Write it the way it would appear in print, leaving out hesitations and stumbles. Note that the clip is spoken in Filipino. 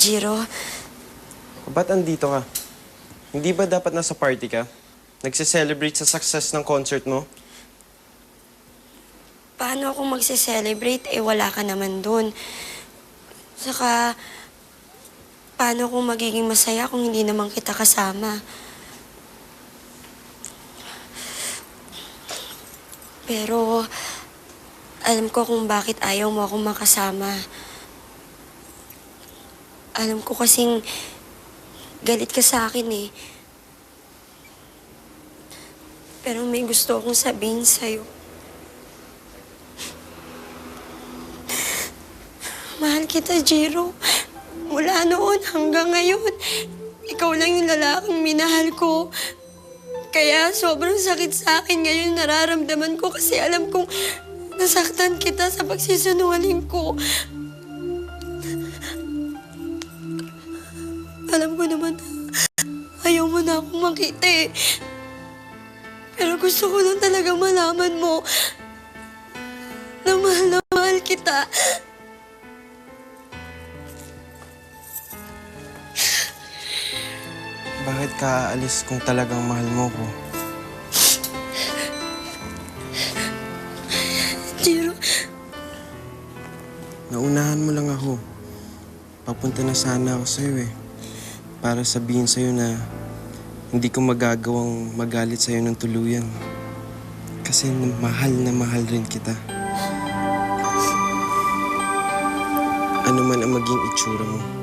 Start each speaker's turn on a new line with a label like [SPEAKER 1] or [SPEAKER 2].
[SPEAKER 1] Jiro.
[SPEAKER 2] Ba't andito ka? Hindi ba dapat nasa party ka? Nagse-celebrate sa success ng concert mo?
[SPEAKER 1] Paano ako magse-celebrate? Wala ka naman dun. Saka, paano ako magiging masaya kung hindi naman kita kasama? Pero, alam ko kung bakit ayaw mo akong makasama. Alam ko kasing galit ka sa akin eh. Pero may gusto akong sabihin sa'yo. Mahal kita, Jiro. Mula noon hanggang ngayon, ikaw lang yung lalaking minahal ko. Kaya sobrang sakit sa akin ngayon nararamdaman ko kasi alam kong nasaktan kita sa pagsisinungaling ko. Alam ko naman ayaw mo na akong makita eh. Pero gusto ko lang talaga malaman mo na mahal kita.
[SPEAKER 2] Bakit ka aalis kung talagang mahal mo ko?
[SPEAKER 1] Jiro.
[SPEAKER 2] Naunahan mo lang ako. Papunta na sana ako sa'yo eh. Para sabihin sa'yo na hindi ko magagawang magalit sa'yo ng tuluyan. Kasi na mahal rin kita. Ano man ang maging itsura mo.